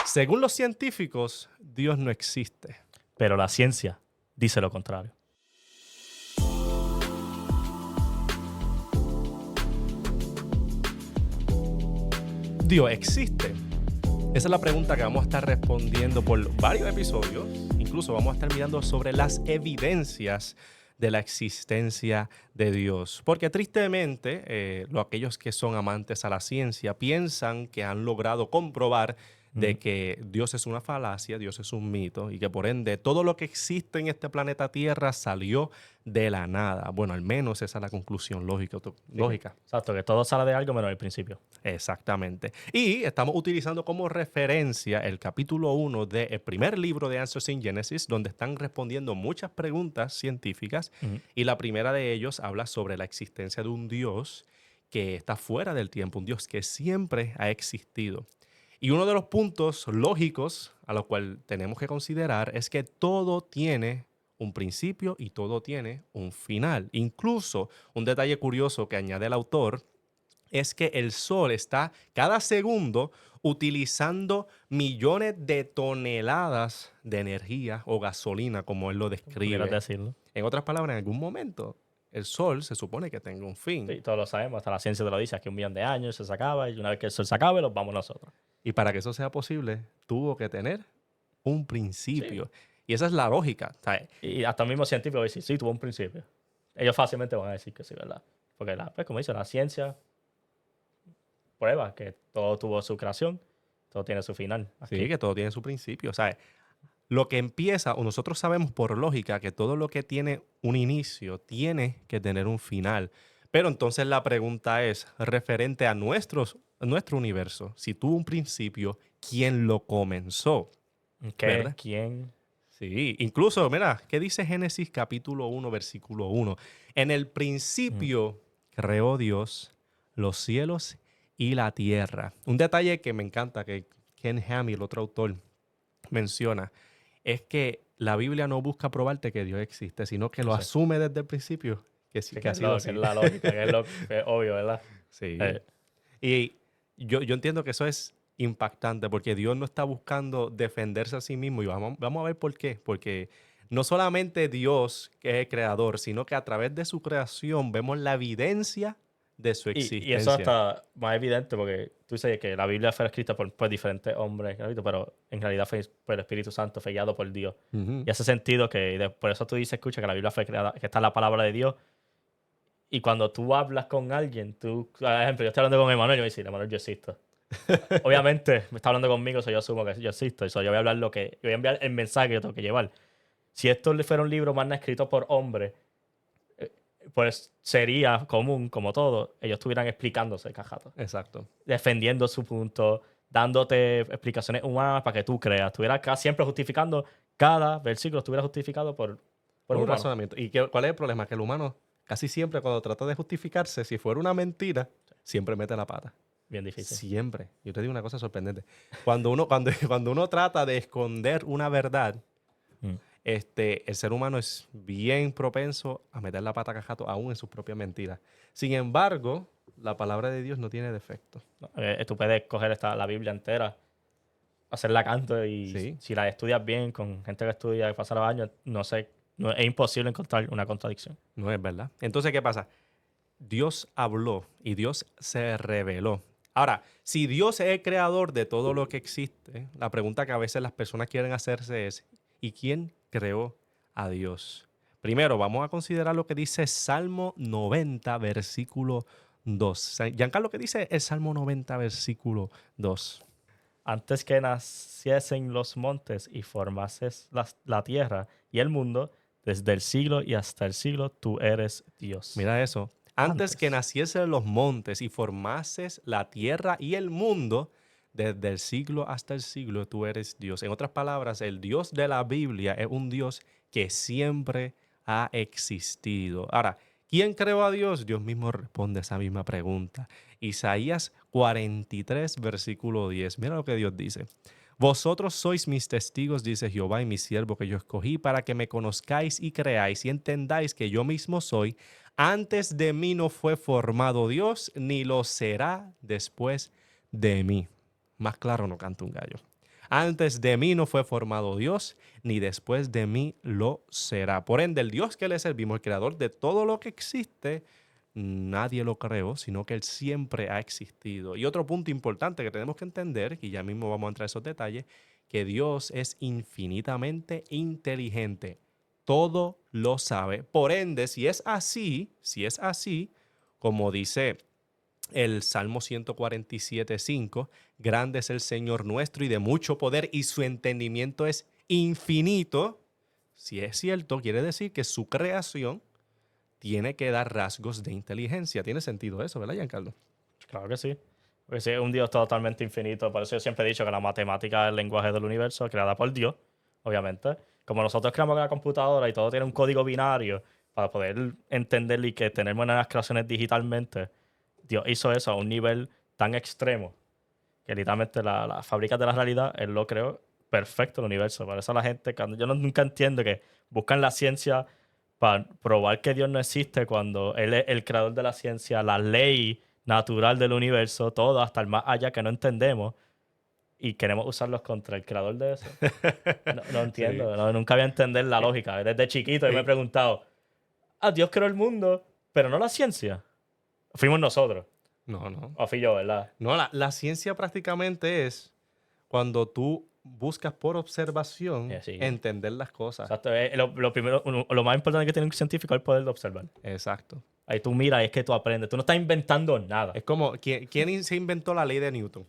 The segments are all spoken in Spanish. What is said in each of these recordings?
Según los científicos, Dios no existe. Pero la ciencia dice lo contrario. ¿Dios existe? Esa es la pregunta que vamos a estar respondiendo por varios episodios. Incluso vamos a estar mirando sobre las evidencias de la existencia de Dios. Porque tristemente, aquellos que son amantes a la ciencia piensan que han logrado comprobar de que Dios es una falacia, Dios es un mito y que por ende todo lo que existe en este planeta Tierra salió de la nada. Bueno, al menos esa es la conclusión lógica. Exacto, que todo sale de algo menos el principio. Exactamente. Y estamos utilizando como referencia el capítulo 1 del primer libro de Answers in Genesis, donde están respondiendo muchas preguntas científicas. Y la primera de ellos habla sobre la existencia de un Dios que está fuera del tiempo, un Dios que siempre ha existido. Y uno de los puntos lógicos a los cuales tenemos que considerar es que todo tiene un principio y todo tiene un final. Incluso un detalle curioso que añade el autor es que el Sol está cada segundo utilizando millones de toneladas de energía o gasolina, como él lo describe. ¿Pudieras decirlo? En otras palabras, en algún momento el Sol se supone que tenga un fin. Sí, todos lo sabemos, hasta la ciencia te lo dice, aquí 1.000.000 de años se acaba y una vez que el Sol se acabe, los vamos nosotros. Y para que eso sea posible, tuvo que tener un principio. Sí. Y esa es la lógica, ¿sabes? Y hasta el mismo científico dice, sí, tuvo un principio. Ellos fácilmente van a decir que sí, ¿verdad? Porque, pues, como dice, la ciencia prueba que todo tuvo su creación, todo tiene su final. Aquí. Sí, que todo tiene su principio, ¿sabes? Lo que empieza, o nosotros sabemos por lógica que todo lo que tiene un inicio tiene que tener un final. Pero entonces la pregunta es, referente a nuestro universo, si tuvo un principio, ¿quién lo comenzó? ¿Qué? ¿Verdad? ¿Quién? Sí, incluso, mira, ¿qué dice Génesis capítulo 1, versículo 1? En el principio creó Dios los cielos y la tierra. Un detalle que me encanta, que Ken Ham, el otro autor, menciona, es que la Biblia no busca probarte que Dios existe, sino que lo asume desde el principio. Que sí, que ha sido así. Que es la lógica, que es obvio, ¿verdad? Sí. Y yo entiendo que eso es impactante porque Dios no está buscando defenderse a sí mismo y vamos a ver por qué. Porque no solamente Dios que es el creador, sino que a través de su creación vemos la evidencia de su existencia. Y eso hasta más evidente porque tú dices que la Biblia fue escrita por diferentes hombres, pero en realidad fue por el Espíritu Santo, fue guiado por Dios. Y hace sentido que por eso tú dices, escucha, que la Biblia fue creada, que está la palabra de Dios. Y cuando tú hablas con alguien, por ejemplo, yo estoy hablando con Emanuel y me dice, Emanuel, yo existo. Obviamente, me está hablando conmigo, yo asumo que yo existo. Yo voy a hablar yo voy a enviar el mensaje que yo tengo que llevar. Si esto fuera un libro más escrito por hombres, pues sería común, como todo, ellos estuvieran explicándose, cajato. Exacto. Defendiendo su punto, dándote explicaciones humanas para que tú creas. Estuviera siempre justificando, cada versículo estuviera justificado por un razonamiento. ¿Y cuál es el problema? Que el humano casi siempre cuando trata de justificarse, si fuera una mentira, siempre mete la pata. Bien difícil. Siempre. Yo te digo una cosa sorprendente. Cuando uno trata de esconder una verdad, el ser humano es bien propenso a meter la pata cajato aún en sus propias mentiras. Sin embargo, la palabra de Dios no tiene defecto. Tú puedes coger la Biblia entera, hacerla canto y si la estudias bien con gente que estudia y pasa los años, es imposible encontrar una contradicción. No es verdad. Entonces, ¿qué pasa? Dios habló y Dios se reveló. Ahora, si Dios es el creador de todo lo que existe, la pregunta que a veces las personas quieren hacerse es, ¿y quién creó a Dios? Primero, vamos a considerar lo que dice Salmo 90, versículo 2. Giancarlo, ¿qué dice el Salmo 90, versículo 2? Antes que naciesen los montes y formases la tierra y el mundo, desde el siglo y hasta el siglo, tú eres Dios. Mira eso. Antes que naciesen los montes y formases la tierra y el mundo, desde el siglo hasta el siglo, tú eres Dios. En otras palabras, el Dios de la Biblia es un Dios que siempre ha existido. Ahora, ¿quién creó a Dios? Dios mismo responde esa misma pregunta. Isaías 43, versículo 10. Mira lo que Dios dice. Vosotros sois mis testigos, dice Jehová, y mi siervo que yo escogí, para que me conozcáis y creáis y entendáis que yo mismo soy. Antes de mí no fue formado Dios, ni lo será después de mí. Más claro no canta un gallo. Antes de mí no fue formado Dios, ni después de mí lo será. Por ende, el Dios que le servimos, el creador de todo lo que existe, nadie lo creó, sino que Él siempre ha existido. Y otro punto importante que tenemos que entender, y ya mismo vamos a entrar a esos detalles, que Dios es infinitamente inteligente. Todo lo sabe. Por ende, si es así, como dice el Salmo 147:5, grande es el Señor nuestro y de mucho poder y su entendimiento es infinito. Si es cierto, quiere decir que su creación tiene que dar rasgos de inteligencia. Tiene sentido eso, ¿verdad, Giancarlo? Claro que sí. Porque sí, es un Dios totalmente infinito. Por eso yo siempre he dicho que la matemática es el lenguaje del universo, creada por Dios, obviamente. Como nosotros creamos la computadora y todo tiene un código binario para poder entender y que tenemos las creaciones digitalmente, Dios hizo eso a un nivel tan extremo que literalmente las fábricas de la realidad, Él lo creó perfecto el universo. Por eso la gente, cuando yo nunca entiendo que buscan la ciencia para probar que Dios no existe cuando Él es el creador de la ciencia, la ley natural del universo, todo hasta el más allá que no entendemos y queremos usarlos contra el creador de eso. No entiendo, Sí. nunca voy a entender la lógica. Desde chiquito yo me he preguntado, Dios creó el mundo, pero no la ciencia. Fuimos nosotros, No, no. o fui yo, ¿verdad? No, la ciencia prácticamente es cuando tú buscas por observación Sí. entender las cosas. Exacto, lo primero, lo más importante que tiene un científico es el poder de observar. Exacto. Ahí tú miras y es que tú aprendes. Tú no estás inventando nada. Es como, ¿quién se inventó la ley de Newton?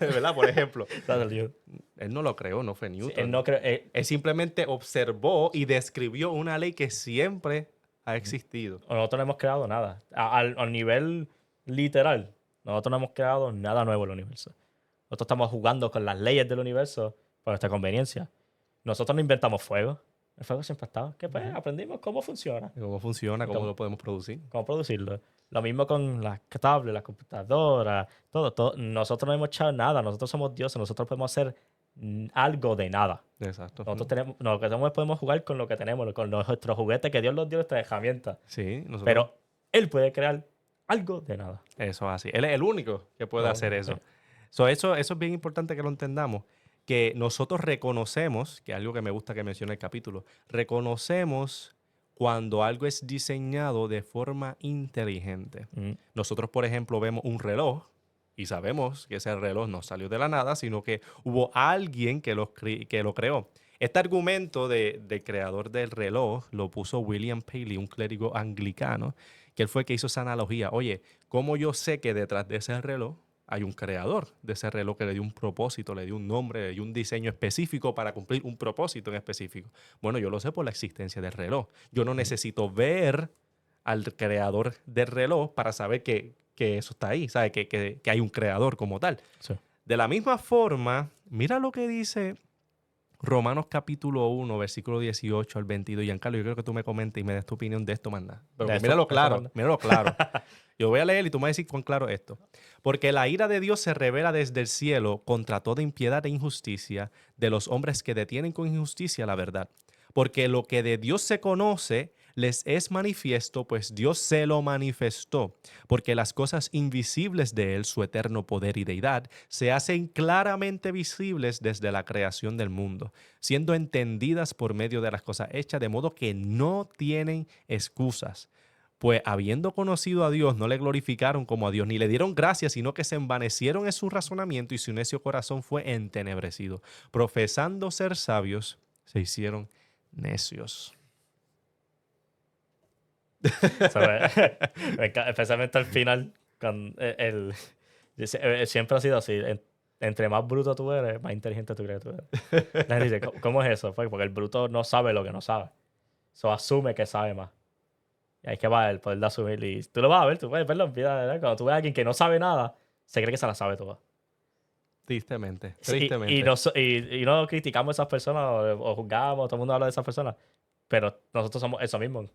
¿Verdad? Por ejemplo. Él no lo creó, no fue Sí, Newton. él no creo, Él simplemente observó y describió una ley que siempre ha existido. nosotros no hemos creado nada. Al nivel literal, nosotros no hemos creado nada nuevo en el universo. Nosotros estamos jugando con las leyes del universo por nuestra conveniencia. Nosotros no inventamos fuego. El fuego siempre ha estado. Que pues aprendimos cómo funciona. ¿Cómo funciona? ¿Cómo lo podemos producir? Cómo producirlo. Lo mismo con las tablets, las computadoras, todo. Nosotros no hemos echado nada. Nosotros somos dioses. Nosotros podemos hacer algo de nada. Exacto. Nosotros tenemos, lo que tenemos, podemos jugar con lo que tenemos, con nuestros juguetes que Dios nos dio, nuestras herramientas. Sí, nosotros. Pero Él puede crear algo de nada. Eso es así. Él es el único que puede hacer eso. Eso es bien importante que lo entendamos. Que nosotros reconocemos, que es algo que me gusta que mencione el capítulo, reconocemos cuando algo es diseñado de forma inteligente. Nosotros, por ejemplo, vemos un reloj y sabemos que ese reloj no salió de la nada, sino que hubo alguien que lo creó. Este argumento del creador del reloj lo puso William Paley, un clérigo anglicano, que él fue el que hizo esa analogía. Oye, ¿cómo yo sé que detrás de ese reloj hay un creador de ese reloj que le dio un propósito, le dio un nombre, le dio un diseño específico para cumplir un propósito en específico? Bueno, yo lo sé por la existencia del reloj. Yo no necesito ver al creador del reloj para saber que eso está ahí, ¿sabe? Que hay un creador como tal. Sí. De la misma forma, mira lo que dice Romanos capítulo 1, versículo 18 al 22. Giancarlo, yo creo que tú me comentes y me des tu opinión de esto, manda. Pero míralo claro, míralo claro. Yo voy a leer y tú me vas a decir cuán claro es esto. Porque la ira de Dios se revela desde el cielo contra toda impiedad e injusticia de los hombres que detienen con injusticia la verdad. Porque lo que de Dios se conoce les es manifiesto, pues Dios se lo manifestó. Porque las cosas invisibles de Él, su eterno poder y deidad, se hacen claramente visibles desde la creación del mundo, siendo entendidas por medio de las cosas hechas, de modo que no tienen excusas. Pues habiendo conocido a Dios, no le glorificaron como a Dios, ni le dieron gracias, sino que se envanecieron en su razonamiento y su necio corazón fue entenebrecido. Profesando ser sabios, se hicieron necios. Especialmente al final, siempre ha sido así. Entre más bruto tú eres, más inteligente tú crees que tú eres. La gente dice, ¿cómo es eso? Porque el bruto no sabe lo que no sabe. Eso asume que sabe más. Y ahí que va el poder de asumir. Y tú lo vas a ver, tú puedes verlo. Cuando tú ves a alguien que no sabe nada, se cree que se la sabe toda. Tristemente. Y no criticamos a esas personas o juzgamos, todo el mundo habla de esas personas. Pero nosotros somos eso mismo.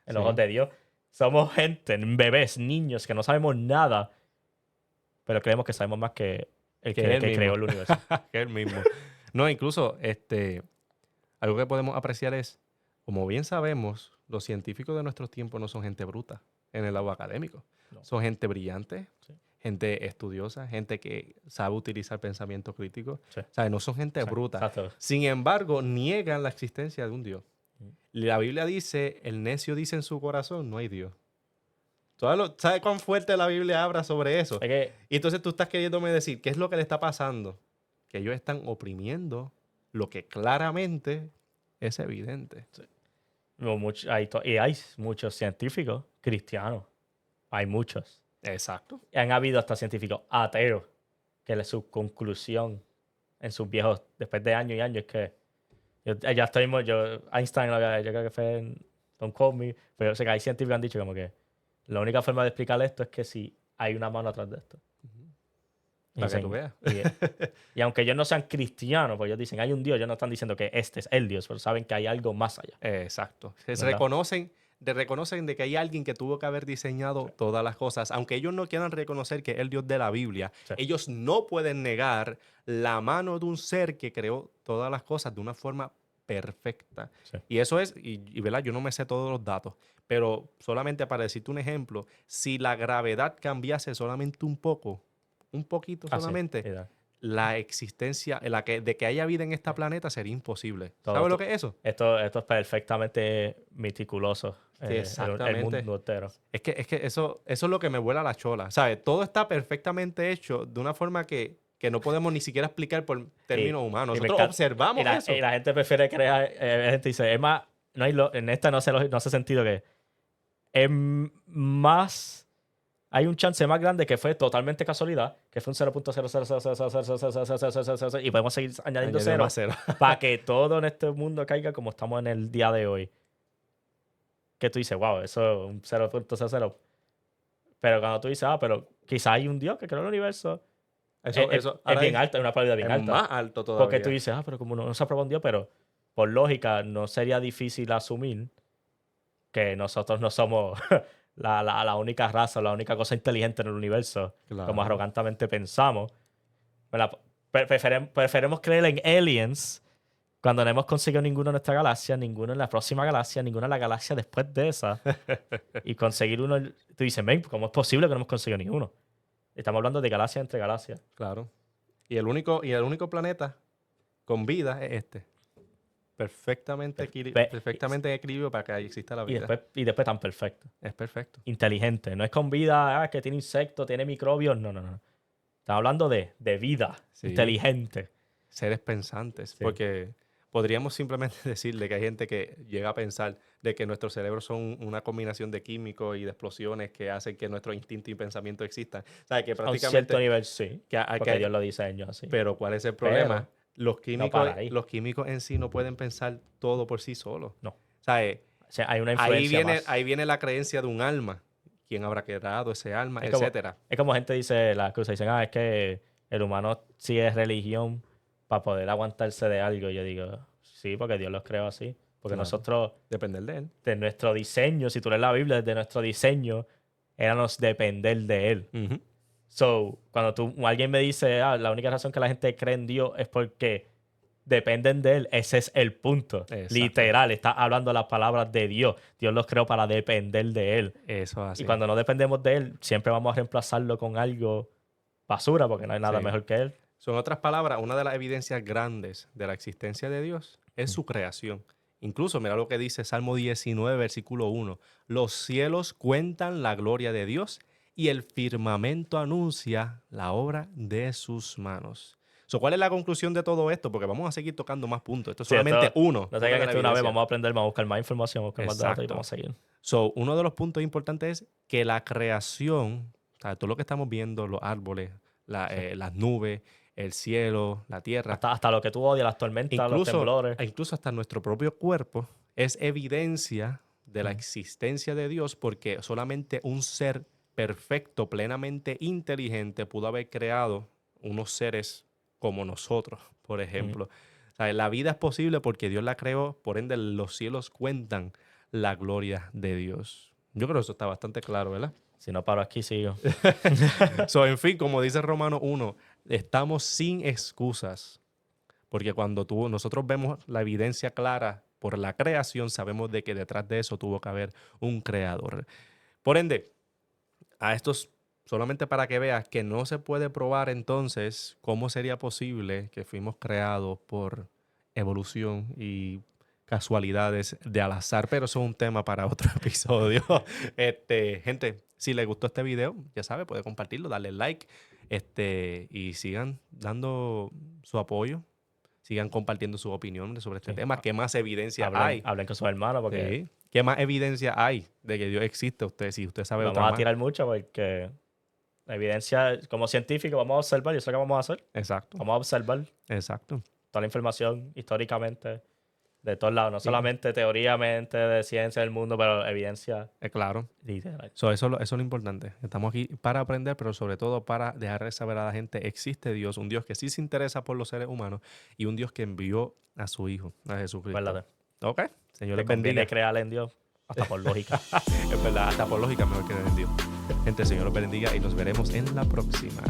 En los ojos de Dios. Somos gente, bebés, niños que no sabemos nada. Pero creemos que sabemos más que el que creó el universo. Que él mismo. No, incluso algo que podemos apreciar es, como bien sabemos, los científicos de nuestros tiempos no son gente bruta en el lado académico. No. Son gente brillante, gente estudiosa, gente que sabe utilizar pensamiento crítico. Sí. ¿Sabes? No son gente bruta. Exacto. Sin embargo, niegan la existencia de un Dios. Mm. La Biblia dice, el necio dice en su corazón, no hay Dios. ¿Sabes cuán fuerte la Biblia habla sobre eso? Es que Y entonces tú estás queriéndome decir, ¿qué es lo que le está pasando? Que ellos están oprimiendo lo que claramente es evidente. hay muchos científicos cristianos. Hay muchos. Exacto. Y han habido hasta científicos ateos que su conclusión en sus viejos, después de años y años, es que ya estoy, Einstein, yo creo que fue en Don't Quote Me, pero yo sé que hay científicos que han dicho como que la única forma de explicar esto es que si hay una mano atrás de esto. Y Para que dicen, tú veas. y aunque ellos no sean cristianos, pues ellos dicen, hay un Dios, ellos no están diciendo que este es el Dios, pero saben que hay algo más allá. Exacto. Se ¿Verdad? reconocen de que hay alguien que tuvo que haber diseñado todas las cosas. Aunque ellos no quieran reconocer que es el Dios de la Biblia, Sí. ellos no pueden negar la mano de un ser que creó todas las cosas de una forma perfecta. Sí. Y eso es, ¿verdad? Yo no me sé todos los datos, pero solamente para decirte un ejemplo, si la gravedad cambiase solamente un poquito Ah, sí, solamente, sí, la existencia, de que haya vida en este planeta sería imposible. ¿Sabes lo que es eso? Esto es perfectamente meticuloso. Sí, El exactamente. mundo entero. Es que eso es lo que me vuela la chola. ¿Sabes? Todo está perfectamente hecho de una forma que no podemos ni siquiera explicar por términos humanos. Y me Nosotros encanta- observamos eso. y la gente prefiere crear. La gente dice, es más, en esta no hace sentido que es más. Hay un chance más grande que fue totalmente casualidad, que fue un 0.000000000000000 y podemos seguir añadiendo Añadiendo cero más cero. para que todo en este mundo caiga como estamos en el día de hoy. Que tú dices, wow, eso es un 0.00. Pero cuando tú dices, pero quizá hay un Dios que creó el universo, es Ahora bien alta, es una probabilidad bien es alta. más alto Porque tú todavía. dices, pero como no se aprueba un Dios, pero por lógica no sería difícil asumir que nosotros no somos la única raza, la única cosa inteligente en el universo, como Claro. arrogantemente pensamos. ¿Verdad? Preferemos creer en aliens cuando no hemos conseguido ninguno en nuestra galaxia, ninguno en la próxima galaxia, ninguno en la galaxia después de esa. Y conseguir uno, tú dices, men, ¿cómo es posible que no hemos conseguido ninguno? Estamos hablando de galaxia entre galaxias. Claro. Y el único planeta con vida es este. Perfectamente en equilibrio para que exista la vida. Y después tan perfecto. Es perfecto. Inteligente. No es con vida que tiene insectos, tiene microbios. No. Estamos hablando de vida. Sí. Inteligente. Seres pensantes. Sí. Porque podríamos simplemente decirle que hay gente que llega a pensar de que nuestros cerebros son una combinación de químicos y de explosiones que hacen que nuestro instinto y pensamiento existan. O sea, que A un prácticamente... cierto nivel sí. Porque Dios lo diseñó así. Pero ¿cuál es el problema? Los químicos en sí no pueden pensar todo por sí solos. No. O sea, hay una influencia más. ahí viene la creencia de un alma. ¿Quién habrá creado ese alma? Etcétera. Es como gente dice las cosas. Dicen, es que el humano sí es religión para poder aguantarse de algo. Yo digo, sí, porque Dios los creó así. Porque Claro. nosotros, Depender de él. de nuestro diseño, si tú lees la Biblia, desde nuestro diseño, éramos depender de él. Uh-huh. So, cuando alguien me dice, la única razón que la gente cree en Dios es porque dependen de él, ese es el punto. Exacto. Literal, está hablando las palabras de Dios. Dios los creó para depender de él. Eso así. Y cuando no dependemos de él, siempre vamos a reemplazarlo con algo basura, porque no hay nada mejor que él. Son otras palabras, una de las evidencias grandes de la existencia de Dios es su creación. Incluso, mira lo que dice Salmo 19, versículo 1. Los cielos cuentan la gloria de Dios y el firmamento anuncia la obra de sus manos. ¿Cuál es la conclusión de todo esto? Porque vamos a seguir tocando más puntos. Esto es solamente uno. No tengan esto una vez, vamos a aprender, vamos a buscar más información, vamos a buscar más datos y vamos a seguir. Uno de los puntos importantes es que la creación, o sea, todo lo que estamos viendo, los árboles, las nubes, el cielo, la tierra. Hasta lo que tú odias, las tormentas, los temblores. Incluso hasta nuestro propio cuerpo es evidencia de la existencia de Dios, porque solamente un ser perfecto, plenamente inteligente, pudo haber creado unos seres como nosotros, por ejemplo. O sea, la vida es posible porque Dios la creó, por ende los cielos cuentan la gloria de Dios. Yo creo que eso está bastante claro, ¿verdad? Si no paro aquí, sigo. En fin, como dice Romano 1, estamos sin excusas. Porque cuando nosotros vemos la evidencia clara por la creación, sabemos de que detrás de eso tuvo que haber un creador. Por ende, a estos solamente para que veas que no se puede probar entonces cómo sería posible que fuimos creados por evolución y casualidades de al azar, pero eso es un tema para otro episodio. Gente, si les gustó este video, ya sabe, puede compartirlo, darle like, y sigan dando su apoyo, sigan compartiendo sus opiniones sobre este tema. ¿Qué más evidencia hay? Hablen con sus hermanos porque Sí. ¿Qué más evidencia hay de que Dios existe? Usted, si usted sabe otra vamos a más. tirar mucho porque la evidencia, como científico, vamos a observar y eso es lo que vamos a hacer. Exacto. Vamos a observar Exacto. toda la información históricamente de todos lados, no Sí. solamente teóricamente de ciencia del mundo, pero evidencia Claro. literal. Eso es lo importante. Estamos aquí para aprender, pero sobre todo para dejarle saber a la gente, existe Dios, un Dios que sí se interesa por los seres humanos y un Dios que envió a su Hijo, a Jesucristo. ¿Verdad? Ok. Señor Te les conviene bendiga. creer en Dios, hasta por lógica. Es verdad, hasta por lógica mejor creer en Dios. Gente, Señor los bendiga y nos veremos en la próxima.